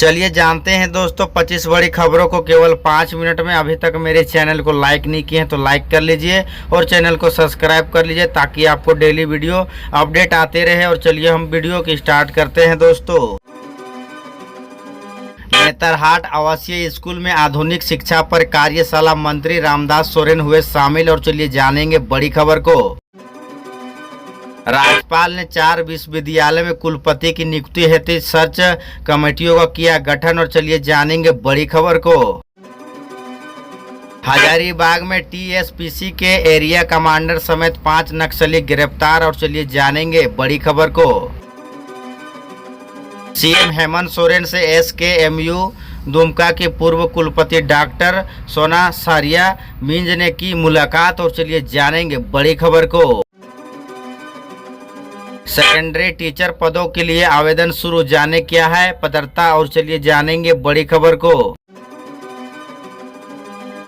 चलिए जानते हैं दोस्तों 25 बड़ी खबरों को केवल 5 मिनट में। अभी तक मेरे चैनल को लाइक नहीं किए हैं तो लाइक कर लीजिए और चैनल को सब्सक्राइब कर लीजिए ताकि आपको डेली वीडियो अपडेट आते रहे। और चलिए हम वीडियो की स्टार्ट करते हैं दोस्तों। नेतरहाट आवासीय स्कूल में आधुनिक शिक्षा पर कार्यशाला मंत्री रामदास सोरेन हुए शामिल। और चलिए जानेंगे बड़ी खबर को। राज्यपाल ने 4 विश्वविद्यालय में कुलपति की नियुक्ति हेतु सर्च कमेटियों का किया गठन। और चलिए जानेंगे बड़ी खबर को। हजारीबाग में टीएसपीसी के एरिया कमांडर समेत 5 नक्सली गिरफ्तार। और चलिए जानेंगे बड़ी खबर को। सीएम हेमंत सोरेन से एसकेएमयू दुमका के पूर्व कुलपति डॉक्टर सोना सारिया मिंज ने की मुलाकात। और चलिए जानेंगे बड़ी खबर को। सेकेंडरी टीचर पदों के लिए आवेदन शुरू, जाने क्या है पात्रता। और चलिए जानेंगे बड़ी खबर को।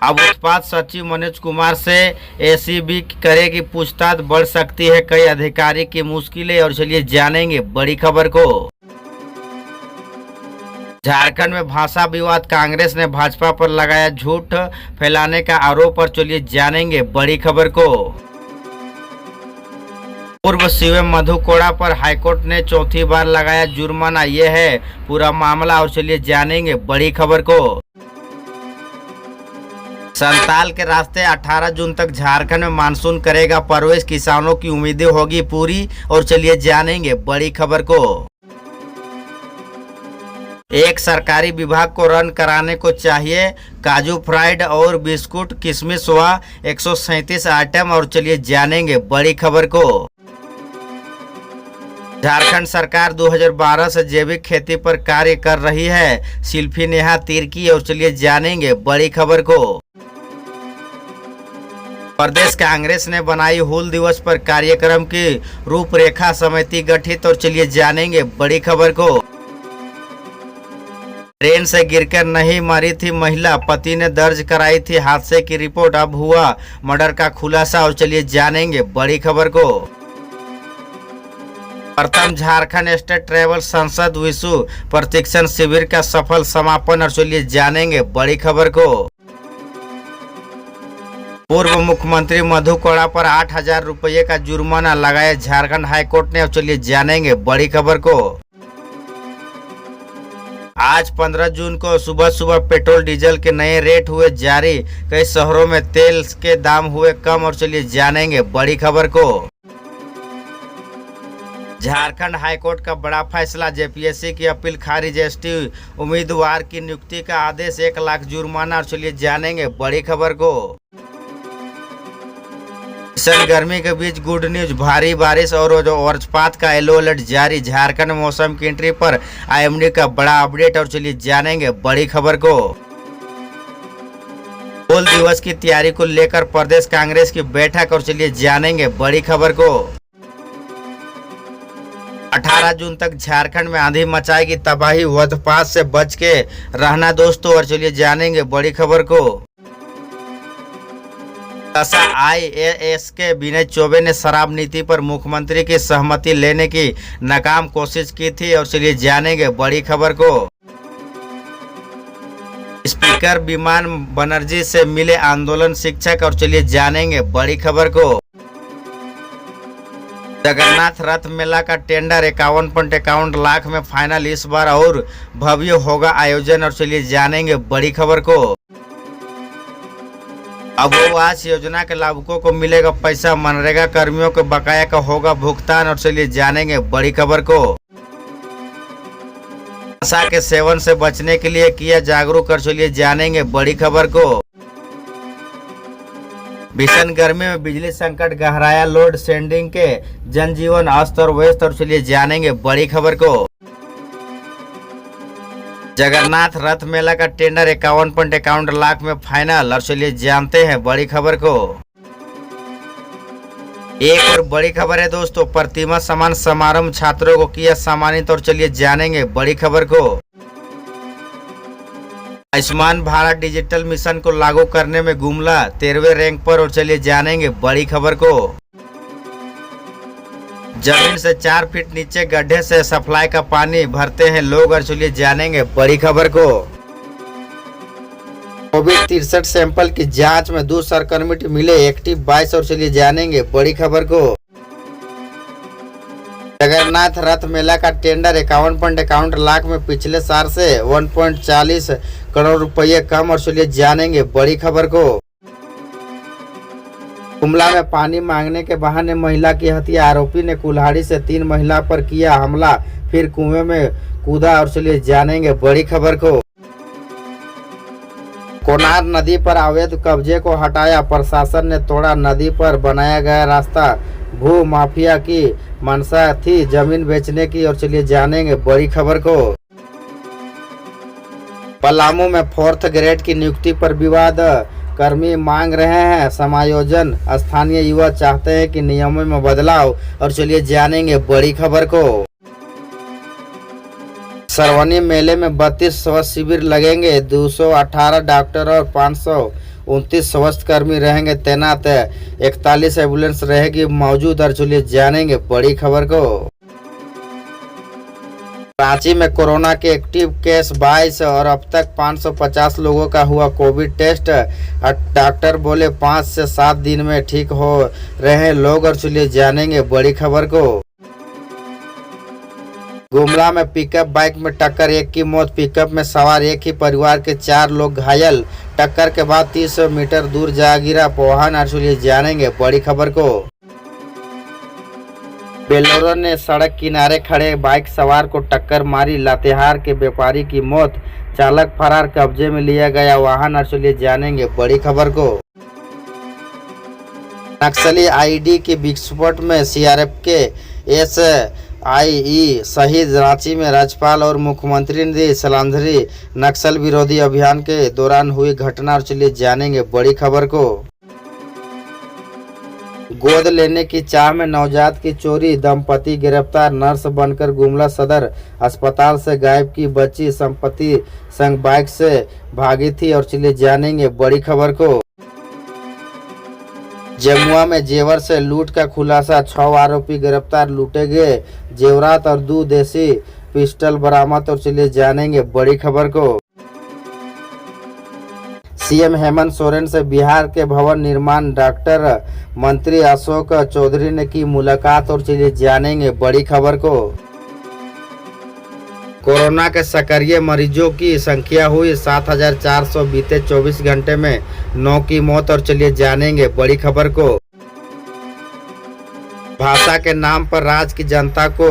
अब उत्पाद सचिव मनोज कुमार से एसीबी करेगी पूछताछ, बढ़ सकती है कई अधिकारी की मुश्किलें। और चलिए जानेंगे बड़ी खबर को। झारखंड में भाषा विवाद, कांग्रेस ने भाजपा पर लगाया झूठ फैलाने का आरोप। और चलिए जानेंगे बड़ी खबर को। पूर्व सीएम मधु कोड़ा पर हाईकोर्ट ने चौथी बार लगाया जुर्माना, ये है पूरा मामला। और चलिए जानेंगे बड़ी खबर को। संताल के रास्ते 18 जून तक झारखंड में मानसून करेगा प्रवेश, किसानों की उम्मीदें होगी पूरी। और चलिए जानेंगे बड़ी खबर को। एक सरकारी विभाग को रन कराने को चाहिए काजू फ्राइड और बिस्कुट किशमिश व 137 आइटम। और चलिए जानेंगे बड़ी खबर को। झारखंड सरकार 2012 से जैविक खेती पर कार्य कर रही है, शिल्पी नेहा तिर्की। और चलिए जानेंगे बड़ी खबर को। प्रदेश कांग्रेस ने बनाई हूल दिवस पर कार्यक्रम की रूपरेखा समिति गठित। और चलिए जानेंगे बड़ी खबर को। ट्रेन से गिरकर नहीं मरी थी महिला, पति ने दर्ज कराई थी हादसे की रिपोर्ट, अब हुआ मर्डर का खुलासा। और चलिए जानेंगे बड़ी खबर को। प्रथम झारखंड स्टेट ट्रैवल संसद विश्व प्रशिक्षण शिविर का सफल समापन। और चलिए जानेंगे बड़ी खबर को। पूर्व मुख्यमंत्री मधु कोड़ा पर 8,000 रुपये का जुर्माना लगाया झारखंड हाईकोर्ट ने। और चलिए जानेंगे बड़ी खबर को। आज 15 जून को सुबह सुबह पेट्रोल डीजल के नए रेट हुए जारी, कई शहरों में तेल के दाम हुए कम। और चलिए जानेंगे बड़ी खबर को। झारखंड हाईकोर्ट का बड़ा फैसला, जेपीएससी की अपील खारिज, एसटी उम्मीदवार की नियुक्ति का आदेश, 1 लाख जुर्माना। और चलिए जानेंगे बड़ी खबर को। भीषण गर्मी के बीच गुड न्यूज, भारी बारिश और वज्रपात का येलो अलर्ट जारी। झारखंड मौसम की एंट्री पर आईएमडी का बड़ा अपडेट। और चलिए जानेंगे बड़ी खबर को। हूल दिवस की तैयारी को लेकर प्रदेश कांग्रेस की बैठक। और चलिए जानेंगे बड़ी खबर को। 18 जून तक झारखंड में आंधी मचाएगी तबाही, वज्रपात से बच के रहना दोस्तों। और चलिए जानेंगे बड़ी खबर को। आईएएस के विनय चौबे ने शराब नीति पर मुख्यमंत्री की सहमति लेने की नाकाम कोशिश की थी। और चलिए जानेंगे बड़ी खबर को। स्पीकर विमान बनर्जी से मिले आंदोलन शिक्षक। और चलिए जानेंगे बड़ी खबर को। जगन्नाथ रथ मेला का टेंडर 51.51 लाख में फाइनल, इस बार और भव्य होगा आयोजन। और चलिए जानेंगे बड़ी खबर को। अब आवास योजना के लाभुकों को मिलेगा पैसा, मनरेगा कर्मियों के बकाया का होगा भुगतान। और चलिए जानेंगे बड़ी खबर को। नशा के सेवन से बचने के लिए किया जागरूक। और चलिए जानेंगे बड़ी खबर को। भीषण गर्मी में बिजली संकट गहराया, लोड शेडिंग के जनजीवन अस्त और व्यस्त। और चलिए जानेंगे बड़ी खबर को। जगन्नाथ रथ मेला का टेंडर 51.51 लाख में फाइनल। और चलिए जानते हैं बड़ी खबर को। एक और बड़ी खबर है दोस्तों, प्रतिमा सम्मान समारोह छात्रों को किया सम्मानित। और चलिए जानेंगे बड़ी खबर को। आयुष्मान भारत डिजिटल मिशन को लागू करने में गुमला 13वें रैंक पर। और चलिए जानेंगे बड़ी खबर को। जमीन से 4 फीट नीचे गड्ढे से सप्लाई का पानी भरते हैं लोग, और चलिए जानेंगे बड़ी खबर को। कोविड 63 सैंपल की जांच में 2 संक्रमित मिले, एक्टिव 22, और चलिए जानेंगे बड़ी खबर को। जगन्नाथ रथ मेला का टेंडर 51.51 लाख में पिछले साल से 1.40 करोड़ रुपये कम, और चलिए जानेंगे बड़ी खबर को। गुमला में पानी मांगने के बहाने महिला की हत्या, आरोपी ने कुल्हाड़ी से 3 महिला पर किया हमला, फिर कुएं में कूदा, और चलिए जानेंगे बड़ी खबर को। कोनार नदी पर अवैध कब्जे को हटाया, प्रशासन ने तोड़ा नदी पर बनाया गया रास्ता, भू माफिया की मंशा थी जमीन बेचने की, और चलिए जानेंगे बड़ी खबर को। पलामू में 4th ग्रेड की नियुक्ति पर विवाद, कर्मी मांग रहे हैं समायोजन, स्थानीय युवा चाहते हैं कि नियमों में बदलाव, और चलिए जानेंगे बड़ी खबर को। सरवनी मेले में 32 स्वास्थ्य शिविर लगेंगे, 218 डॉक्टर और 529 स्वास्थ्यकर्मी रहेंगे तैनात, 41 एम्बुलेंस रहेगी मौजूद, और चलिए जानेंगे बड़ी खबर को। रांची में कोरोना के एक्टिव केस 22, और अब तक 550 लोगों का हुआ कोविड टेस्ट, डॉक्टर बोले 5 से 7 दिन में ठीक हो रहे हैं लोग, और चलिए जानेंगे बड़ी खबर को। गुमला में पिकअप बाइक में टक्कर, 1 की मौत, पिकअप में सवार एक ही परिवार के 4 लोग घायल, टक्कर के बाद 30 मीटर दूर जा गिरा वाहन, और चलिए जानेंगे बड़ी खबर को। बेलोरो ने सड़क किनारे खड़े बाइक सवार को टक्कर मारी, लातेहार के व्यापारी की मौत, चालक फरार, कब्जे में लिया गया वाहन, और चलिए जानेंगे बड़ी खबर को। नक्सली आईडी के विस्फोट में सीआरपीएफ के एसआई शहीद, रांची में राज्यपाल और मुख्यमंत्री ने दी श्रद्धांजलि, नक्सल विरोधी अभियान के दौरान हुई घटना, और चलिए जानेंगे बड़ी खबर को। गोद लेने की चाह में नवजात की चोरी, दंपति गिरफ्तार, नर्स बनकर गुमला सदर अस्पताल से गायब की बच्ची, संपत्ति संग बाइक से भागी थी, और चलिए जानेंगे बड़ी खबर को। जमुआ में जेवर से लूट का खुलासा, 6 आरोपी गिरफ्तार, लूटे गए जेवरात और 2 देसी पिस्टल बरामद, और चलिए जानेंगे बड़ी खबर को। सीएम हेमंत सोरेन से बिहार के भवन निर्माण डॉक्टर मंत्री अशोक चौधरी ने की मुलाकात, और चलिए जानेंगे बड़ी खबर को। कोरोना के सक्रिय मरीजों की संख्या हुई 7,400, बीते 24 घंटे में 9 की मौत, और चलिए जानेंगे बड़ी खबर को। भाषा के नाम पर राज्य की जनता को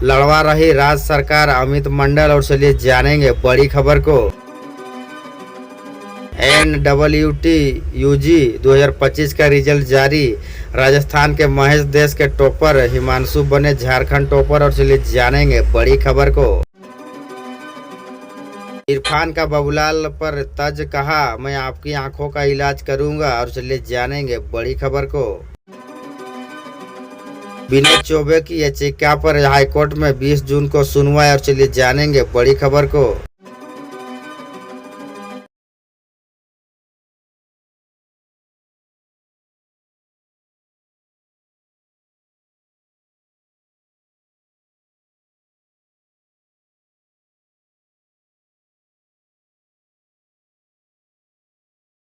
लड़वा रही राज्य सरकार, अमित मंडल, और चलिए जानेंगे बड़ी खबर को। NWT UG 2025 का रिजल्ट जारी, राजस्थान के महेश देश के टॉपर, हिमांशु बने झारखंड टॉपर, और चलिए जानेंगे बड़ी खबर को। इरफान का बबूलाल पर तज, कहा मैं आपकी आंखों का इलाज करूंगा, और चलिए जानेंगे बड़ी खबर को। विनोद चौबे की याचिका पर हाईकोर्ट में 20 जून को सुनवाई, और चलिए जानेंगे बड़ी खबर को।